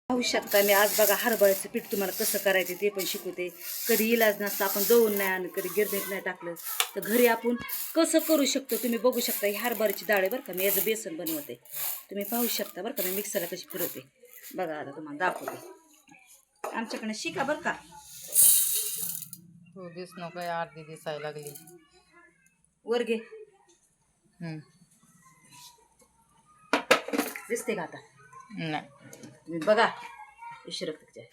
पाहू शकता मी आज बघा हरभऱ्याचं पीठ तुम्हाला कसं करायचं ते पण शिकवते. कधी इलाज नसता आपण दळून नाही आणि कधी गिरणीत नाही टाकलं तर घरी आपण कसं करू शकतो तुम्ही बघू शकता. ही हरभऱ्याची डाळ आहे बरं का, मी याचं बेसन बनवते. तुम्ही पाहू शकता बरं का, मी मिक्सरला कशी फिरवते बघा. आता तुम्हाला दाखवते, आमच्याकडे शिका बरं का. तू दिस नको अर्धी दिसायला लागली. वर घे, दिसते का आता? नाही तुम्ही बघा इशिरक तिच्या.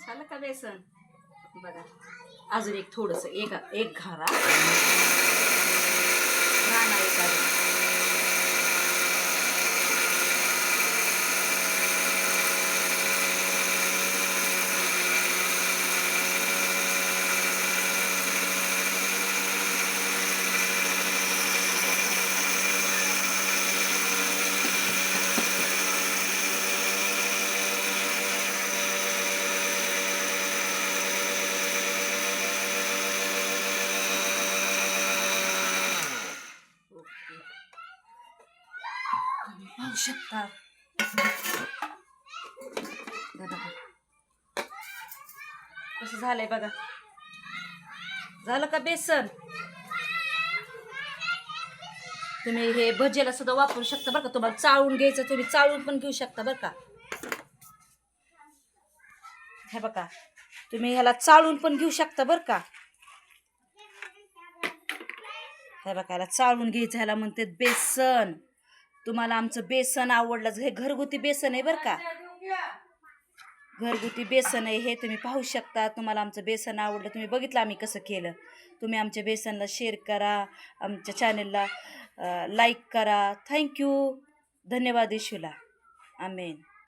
झालं का बेसन? बघा अजून एक थोडस एक घारा राणा एक अजून. पाहू शकता कसं झालंय बघा. झालं का बेसन? तुम्ही हे भजेला सुद्धा वापरू शकता बरं का. तुम्हाला चाळून घ्यायचं तुम्ही चाळून पण घेऊ शकता बरं का. हे बघा तुम्ही ह्याला चाळून पण घेऊ शकता बरं का. हे बघा ह्याला चाळून घ्यायचं, ह्याला म्हणते बेसन. तुम्हाला आमचं बेसन आवडलं, हे घरगुती बेसन आहे बरं का, घरगुती बेसन आहे हे. तुम्ही पाहू शकता. तुम्हाला आमचं बेसन आवडलं, तुम्ही बघितलं आम्ही कसं केलं. तुम्ही आमच्या बेसनला शेअर करा, आमच्या चॅनलला लाईक करा. थँक्यू, धन्यवाद. इशूला आमेन.